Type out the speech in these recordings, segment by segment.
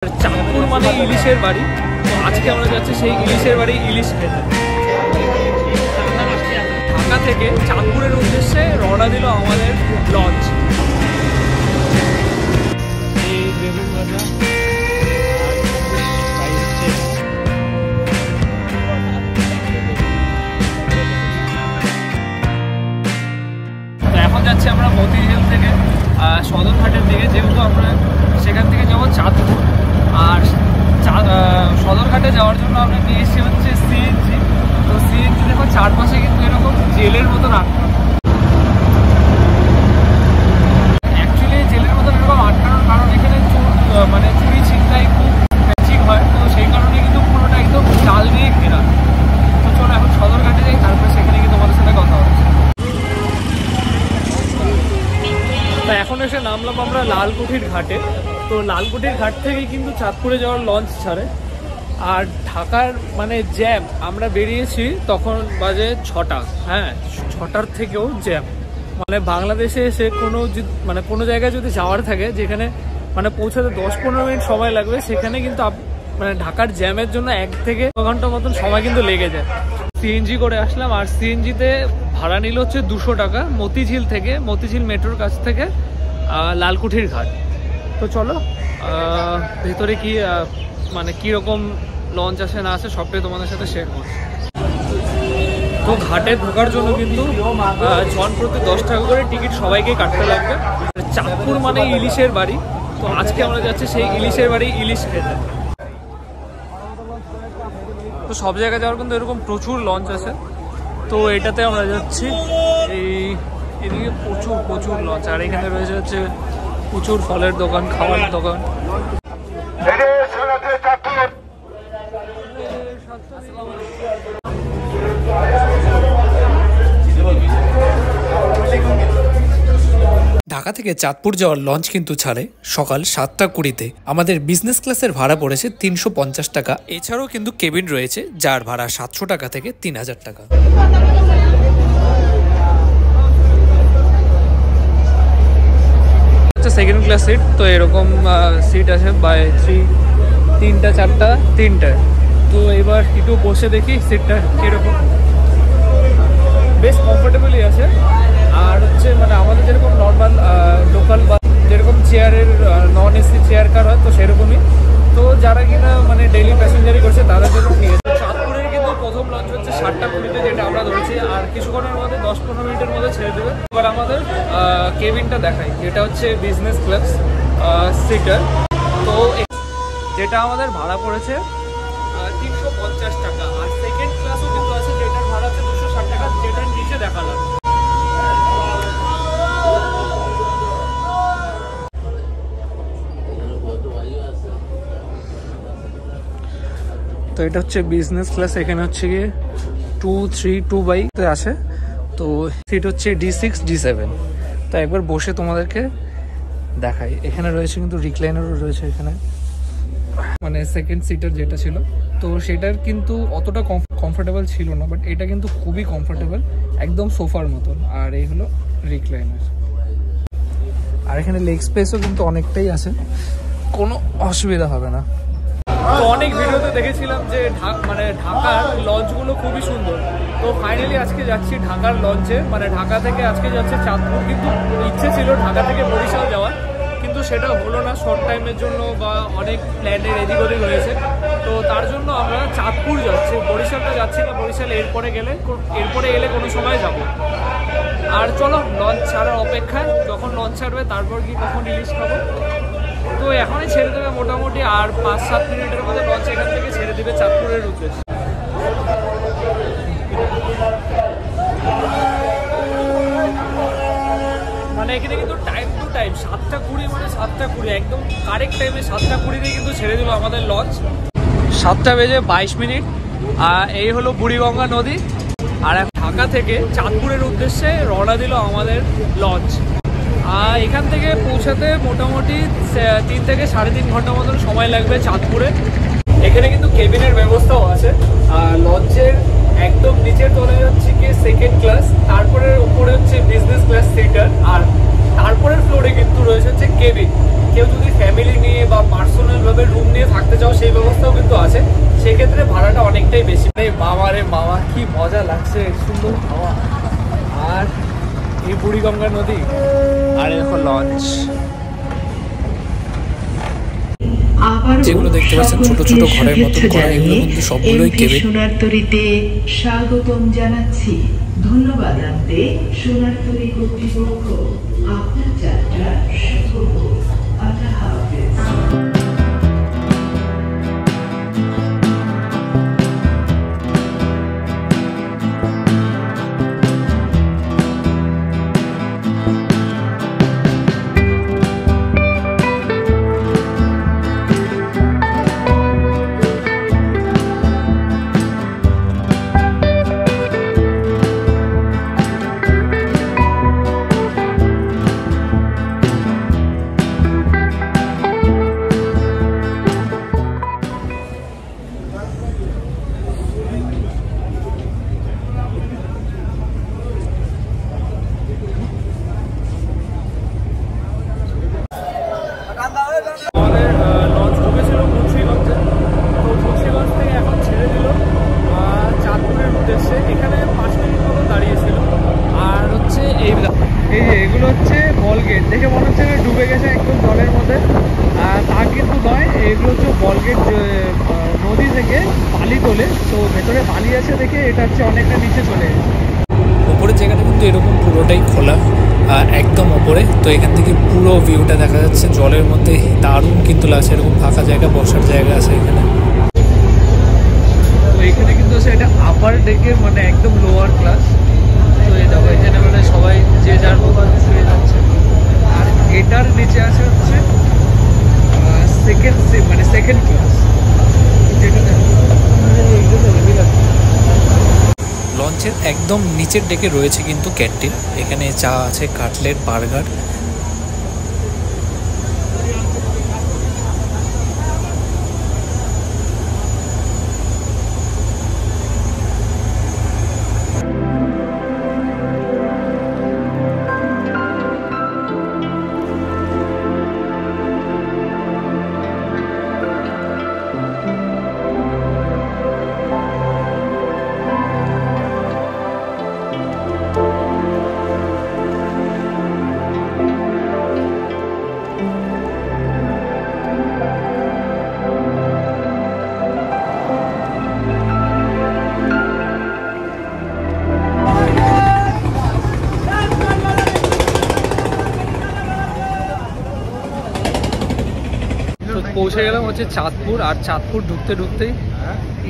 চাঁদপুর মানে ইলিশের বাড়ি। তো আজকে আমরা যাচ্ছি সেই ইলিশের বাড়ি ইলিশ খেতে। ঢাকা থেকে চাঁদপুরের উদ্দেশ্যে রওনা দিল আমাদের লঞ্চ। এখন যাচ্ছি আমরা মতিঝিল থেকে সদরঘাটের দিকে, যেহেতু আমরা সেখান থেকে যাবো চাঁদপুর। আর সদরঘাটে যাওয়ার জন্য আমরা নিয়ে এসেছি হচ্ছে সিএনজি। তো সিএনজি দেখো চারপাশে কিন্তু এরকম জেলের মতন আটকানো, অ্যাকচুয়ালি জেলের মতন এরকম আটকানোর কারণ এখানে মানে চুরি ছিনতাই খুব ম্যাচিং হয়। তো সেই কারণে কিন্তু পুরোটা একদম জাল দিয়ে ঘেরা। তো চলো এখন সদরঘাটে যাই, তারপরে সেখানে কিন্তু তোমাদের সাথে কথা হচ্ছে। তো এখন এসে নামলাম আমরা লালকুঠির ঘাটে। তো লালকুঠির ঘাট থেকেই কিন্তু চাঁদপুরে যাওয়ার লঞ্চ ছাড়ে। আর ঢাকার মানে জ্যাম, আমরা বেরিয়েছি তখন বাজে 6টা। হ্যাঁ, 6টার থেকেও জ্যাম। মানে বাংলাদেশে এসে কোনো জায়গায় যদি যাওয়ার থাকে যেখানে মানে পৌঁছাতে 10-15 মিনিট সময় লাগবে, সেখানে কিন্তু মানে ঢাকার জ্যামের জন্য 1 থেকে 2 ঘন্টা মতন সময় কিন্তু লেগে যায়। সিএনজি করে আসলাম, আর সিএনজিতে ভাড়া নিল হচ্ছে 200 টাকা মতিঝিল থেকে, মতিঝিল মেট্রোর কাছ থেকে লালকুঠির ঘাট। তো চলো ভেতরে কি মানে কীরকম লঞ্চ আসে না আসে সবটাই তোমাদের সাথে শেয়ার করছি। তো ঘাটে ঢোকার জন্য কিন্তু জন প্রতি 10 টাকা করে টিকিট সবাইকে কাটতে লাগবে। চাঁদপুর মানে ইলিশের বাড়ি। তো আজকে আমরা যাচ্ছি সেই ইলিশের বাড়ি ইলিশ খেতে। তো সব জায়গায় যাওয়ার কিন্তু এরকম প্রচুর লঞ্চ আছে। তো এটাতে আমরা যাচ্ছি। এদিকে প্রচুর লঞ্চ, আর এখানে রয়েছে হচ্ছে প্রচুর ফলের দোকান, খাওয়ার দোকান। ঢাকা থেকে চাঁদপুর যাওয়ার লঞ্চ কিন্তু ছাড়ে সকাল 7টা 20-তে। আমাদের বিজনেস ক্লাসের ভাড়া পড়েছে 350 টাকা। এছাড়াও কিন্তু কেবিন রয়েছে যার ভাড়া 700 টাকা থেকে 3000 টাকা। Second class seat. তো এরকম সিট আছে বাই 3টা 4টা 3টা। তো এবার একটু বসে দেখি সিটটা কীরকম। বেশ কমফোর্টেবলই আছে। আর হচ্ছে মানে আমাদের যেরকম নর্মাল লোকাল বা যেরকম চেয়ারের নন এসি চেয়ার কার হয়, তো সেরকমই। তো যারা কিনা মানে ডেইলি প্যাসেঞ্জারি করছে তাদের জন্য ঠিক আছে। চাঁদপুরের কিন্তু প্রথম লঞ্চ হচ্ছে 7টা 20-তে, যেটা আমরা ধরেছি। আর কিছুক্ষণের মধ্যে 10-15 মিনিটের মধ্যে ছেড়ে দেবে। এবার আমাদের কেবিনটা দেখাই, যেটা হচ্ছে বিজনেস ক্লাস সিটার। তো যেটা আমাদের ভাড়া পড়েছে 350 টাকা। আর সেকেন্ড ক্লাসও কিন্তু আছে, যেটার ভাড়া আছে 260 টাকা, যেটার নিচে দেখালাম। তো এটা হচ্ছে বিজনেস ক্লাস। এখানে হচ্ছে গিয়ে 232 আছে। তো সিট হচ্ছে D6 D7। তো একবার বসে তোমাদেরকে দেখাই। এখানে রয়েছে কিন্তু রিক্লাইনারও রয়েছে এখানে, মানে সেকেন্ড সিটার যেটা ছিল। তো সেটার কিন্তু অতটা কমফোর্টেবল ছিল না, বাট এটা কিন্তু খুবই কমফোর্টেবল, একদম সোফার মতন। আর এই হলো রিক্লাইনার। আর এখানে লেগ স্পেসও কিন্তু অনেকটাই আছে, কোনো অসুবিধা হবে না। তো অনেক ভিডিওতে দেখেছিলাম যে ঢাকার লঞ্চগুলো খুবই সুন্দর। তো ফাইনালি আজকে যাচ্ছি ঢাকার লঞ্চে, মানে ঢাকা থেকে আজকে যাচ্ছে চাঁদপুর। কিন্তু ইচ্ছে ছিল ঢাকা থেকে বরিশাল যাওয়ার, কিন্তু সেটা হলো না শর্ট টাইমের জন্য, বা অনেক প্ল্যানের এদিক ওদিক হয়েছে। তো তার জন্য আমরা চাঁদপুর যাচ্ছি, বরিশালটা যাচ্ছি না। বরিশাল এরপরে এলে কোনো সময় যাব। আর চলো লঞ্চ ছাড়ার অপেক্ষায়, যখন লঞ্চ ছাড়বে তারপর কি কখন ইলিশ খাবো। তো এখনই ছেড়ে দেবে মোটামুটি, আর 5-7 মিনিটের মধ্যে লঞ্চ এখান থেকে ছেড়ে দেবে চাঁদপুরের উদ্দেশ্যে। মানে এখানে কিন্তু টাইম টু টাইম 7টা 20, মানে 7টা 20 একদম কারেক্ট টাইমে 7টা 20-তেই কিন্তু ছেড়ে দিল আমাদের লঞ্চ। 7টা বেজে 22 মিনিট। আর এই হলো বুড়িগঙ্গা নদী। আর ঢাকা থেকে চাঁদপুরের উদ্দেশ্যে রওনা দিল আমাদের লঞ্চ। আর এখান থেকে পৌঁছাতে মোটামুটি 3 থেকে 3.5 ঘন্টা মতন সময় লাগবে চাঁদপুরে। এখানে কিন্তু কেবিনের ব্যবস্থাও আছে। আর লঞ্চের একদম নিচে চলে যাচ্ছে কি সেকেন্ড ক্লাস, তারপরে উপরে হচ্ছে বিজনেস ক্লাস সিটার, আর তারপরের ফ্লোরে কিন্তু রয়েছে হচ্ছে কেবিন। কেউ যদি ফ্যামিলি নিয়ে বা পার্সোনালভাবে রুম নিয়ে থাকতে চাও সেই ব্যবস্থাও কিন্তু আছে, সেক্ষেত্রে ভাড়াটা অনেকটাই বেশি। বাবা রে বাবা, কি মজা লাগছে, সুন্দর হাওয়া আর এই বুড়িগঙ্গা নদী আর এখন লঞ্চ। যেগুলো দেখতে পাচ্ছেন ছোট ছোট ঘরের মতন করা, এগুলো কিন্তু সবগুলোই কেবিন। সোনারতরীতে স্বাগতম জানাচ্ছি। ধন্যবাদ জানাতে সোনারতরী কর্তৃপক্ষ। আপনার যাত্রা শুভ হোক। আল্লাহ হাফেজ। এগুলো হচ্ছে বলগেট, দেখে মনে হচ্ছে ডুবে গেছে একদম জলের মধ্যে, তা কিন্তু নয়। এগুলো হচ্ছে বলগেট নদী থেকে বালি তোলে, তো ভেতরে বালি আছে দেখে এটা হচ্ছে অনেকটা নিচে চলে গেছে। উপরের জায়গাটা কিন্তু এরকম পুরোটাই খোলা, একদম ওপরে। তো এখান থেকে পুরো ভিউটা দেখা যাচ্ছে জলের মধ্যে, দারুণ কিন্তু লাগছে। এরকম ফাঁকা জায়গা, বসার জায়গা আছে এখানে। তো এখানে কিন্তু আছে এটা আপার ডেকের মানে একদম লোয়ার ক্লাস। তো এই দেখো এখানে মানে সবাই যে যার মতো শুয়ে যাচ্ছে। আর এটার নিচে আছে হচ্ছে সেকেন্ড ক্লাস, যেটা লঞ্চের একদম নিচের ডেকে রয়েছে কিন্তু ক্যান্টিন। এখানে চা আছে, কাটলেট, বার্গার। পৌঁছে গেলাম হচ্ছে চাঁদপুর। আর চাঁদপুর ঢুকতে ঢুকতেই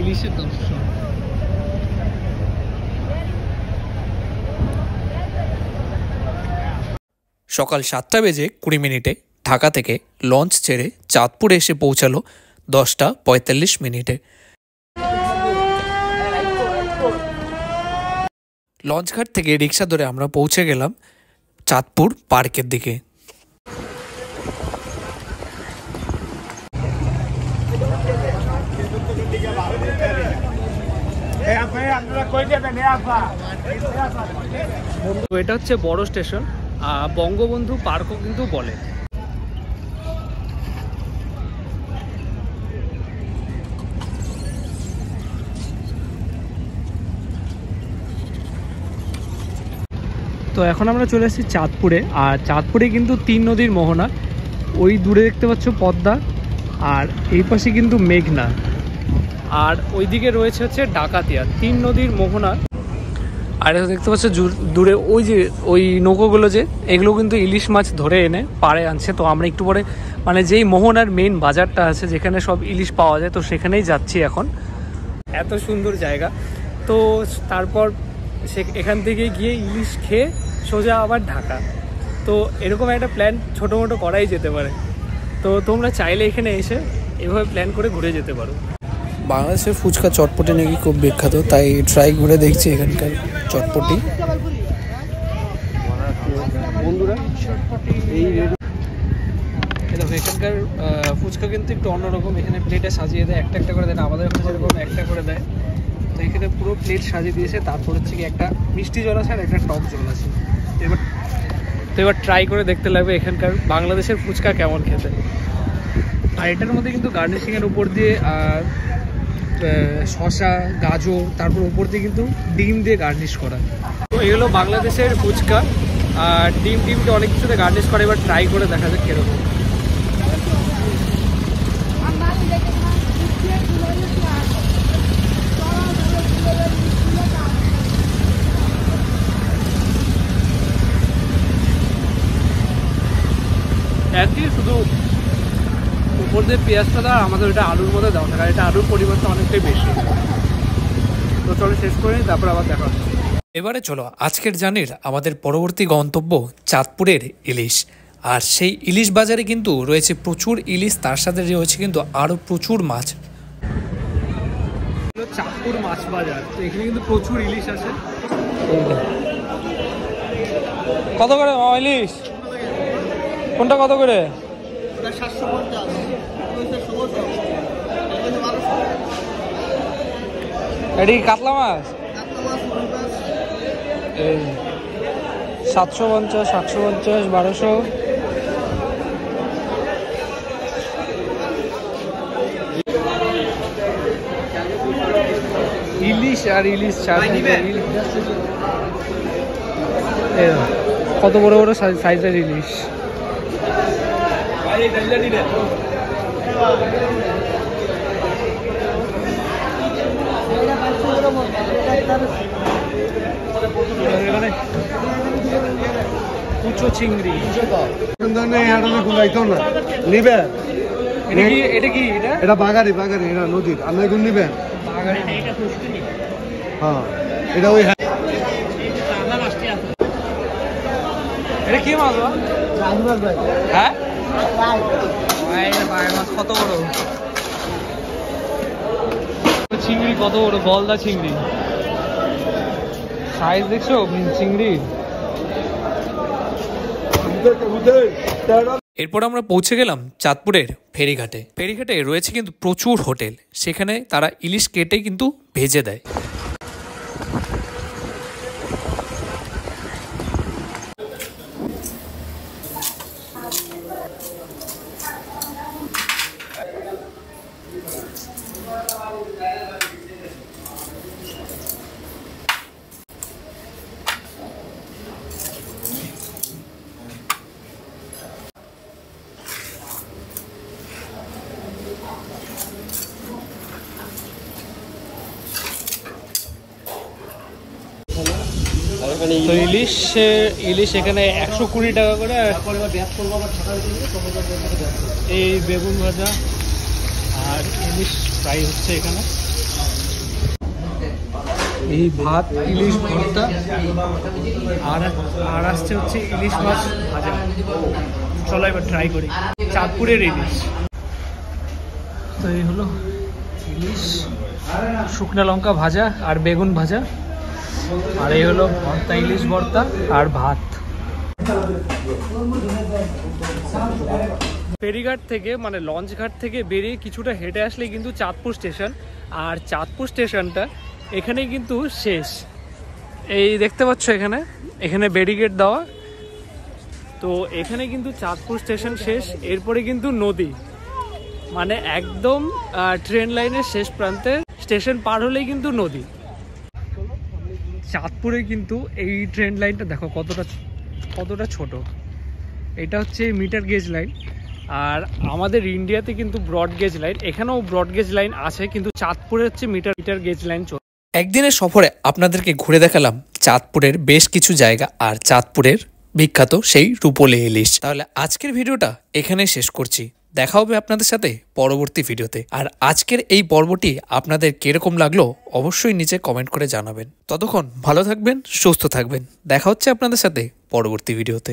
ইলিশের দর্শন। সকাল 7টা বেজে 20 মিনিটে ঢাকা থেকে লঞ্চ ছেড়ে চাঁদপুরে এসে পৌঁছালো 10টা 45 মিনিটে। লঞ্চঘাট থেকে রিক্সা ধরে আমরা পৌঁছে গেলাম চাঁদপুর পার্কের দিকে। এটা হচ্ছে বড় স্টেশন, বঙ্গবন্ধু পার্কও কিন্তু বলে। তো এখন আমরা চলে এসেছি চাঁদপুরে। আর চাঁদপুরে কিন্তু 3 নদীর মোহনা। ওই দূরে দেখতে পাচ্ছ পদ্মা, আর এই পাশে কিন্তু মেঘনা, আর ওইদিকে রয়েছে হচ্ছে ডাকাতিয়া। 3 নদীর মোহনা। আর এটা দেখতে পাচ্ছ দূরে ওই যে ওই নৌকোগুলো, যে এগুলো কিন্তু ইলিশ মাছ ধরে এনে পাড়ে আনছে। তো আমরা একটু পরে মানে যেই মোহনার মেইন বাজারটা আছে যেখানে সব ইলিশ পাওয়া যায়, তো সেখানেই যাচ্ছি এখন। এত সুন্দর জায়গা। তো তারপর এখান থেকে গিয়ে ইলিশ খেয়ে সোজা আবার ঢাকা। তো এরকম একটা প্ল্যান ছোটো মোটো করাই যেতে পারে। তো তোমরা চাইলে এখানে এসে এভাবে প্ল্যান করে ঘুরে যেতে পারো। বাংলাদেশের ফুচকা চটপটি নাকি খুব বিখ্যাত, তাই ট্রাই করে দেখছি এখানকার চটপটি। বন্ধুরা এই দেখো এখানকার ফুচকা কিন্তু একটু অন্যরকম। এখানে প্লেটে সাজিয়ে দেয়, একটা একটা করে দেয়, আমাদের ওখানে যেরকম একটা করে দেয়। তো এখানে পুরো প্লেট সাজিয়ে দিয়েছে। তারপর হচ্ছে কি একটা মিষ্টি জল আছে আর একটা টক জল আছে। এবার তো এবার ট্রাই করে দেখতে লাগবে এখানকার বাংলাদেশের ফুচকা কেমন খেতে। আর এটার মধ্যে কিন্তু গার্নিশিংয়ের উপর দিয়ে শসা, গাজর, তারপর উপর দিয়ে কিন্তু ডিম দিয়ে গার্নিশ করা। তো এই হলো বাংলাদেশের ফুচকা, আর ডিমকে অনেক কিছুতে গার্নিশ করে। এবার ট্রাই করে দেখা যাক কীরকম। একই শুধু উপর দিয়ে পেঁয়াজটা দেওয়া, আমাদের ওটা আলুর মধ্যে দেওয়া থাকে, এটা আলুর পরিমাণটা অনেকটাই বেশি। তো চলো শেষ করে নিই, তারপর আবার দেখা হচ্ছে। এবারে চলো আজকের জার্নির আমাদের পরবর্তী গন্তব্য চাঁদপুরের ইলিশ। আর সেই ইলিশ বাজারে কিন্তু রয়েছে প্রচুর ইলিশ, তার সাথে রয়েছে কিন্তু আরও প্রচুর মাছ। চাঁদপুর মাছ বাজার, তো এখানে কিন্তু প্রচুর ইলিশ আছে। কত করে ইলিশ? কোনটা কত করে? এটি কাতলা মাছ 750, 750, 1200। ইলিশ আর ইলিশ কত বড় বড় সাইজের ইলিশ। কুচো চিংড়ি নিবে এটা বাগারি এটা নদীর আপনি এখন নিবেন। হ্যাঁ এটা ওই এটা কি মাছ? হ্যাঁ মাছ কত বড় চিংড়ি, কত বড় গলদা চিংড়ি, সাইজ দেখছো চিংড়ি। এরপর আমরা পৌঁছে গেলাম চাঁদপুরের ফেরিঘাটে। ফেরিঘাটে রয়েছে কিন্তু প্রচুর হোটেল, সেখানে তারা ইলিশ কেটে কিন্তু ভেজে দেয়। তো ইলিশ এখানে 120 টাকা করে। এই বেগুন ভাজা আর ইলিশ ফ্রাই হচ্ছে এখানে। এই ভাত, ইলিশ ভর্তা, আর আসছে হচ্ছে ইলিশ মাছ ভাজা। চলো এবার ট্রাই করি চাঁদপুরের ইলিশ। তো এই হলো ইলিশ, শুকনো লঙ্কা ভাজা আর বেগুন ভাজা, আর এই হলো ভর্তা, ইলিশ ভর্তা আর ভাত। ফেরিঘাট থেকে মানে লঞ্চ ঘাট থেকে বেরিয়ে কিছুটা হেঁটে আসলে কিন্তু চাঁদপুর স্টেশন। আর চাঁদপুর স্টেশনটা এখানেই কিন্তু শেষ। এই দেখতে পাচ্ছ এখানে ব্যারিকেড দেওয়া। তো এখানে কিন্তু চাঁদপুর স্টেশন শেষ। এরপরে কিন্তু নদী, মানে একদম ট্রেন লাইনের শেষ প্রান্তে স্টেশন পার হলেই কিন্তু নদী। চাঁদপুরে কিন্তু এই ট্রেন লাইনটা দেখো কতটা ছোট। এটা হচ্ছে মিটার গেজ লাইন, আর আমাদের ইন্ডিয়াতে কিন্তু ব্রড গেজ লাইন। এখানেও ব্রড গেজ লাইন আছে, কিন্তু চাঁদপুরে হচ্ছে মিটার গেজ লাইন চলে। একদিনের সফরে আপনাদেরকে ঘুরে দেখালাম চাঁদপুরের বেশ কিছু জায়গা আর চাঁদপুরের বিখ্যাত সেই রূপোলি ইলিশ। তাহলে আজকের ভিডিওটা এখানে শেষ করছি। দেখা হবে আপনাদের সাথে পরবর্তী ভিডিওতে। আর আজকের এই পর্বটি আপনাদের কিরকম লাগলো অবশ্যই নিচে কমেন্ট করে জানাবেন। ততক্ষণ ভালো থাকবেন, সুস্থ থাকবেন। দেখা হচ্ছে আপনাদের সাথে পরবর্তী ভিডিওতে।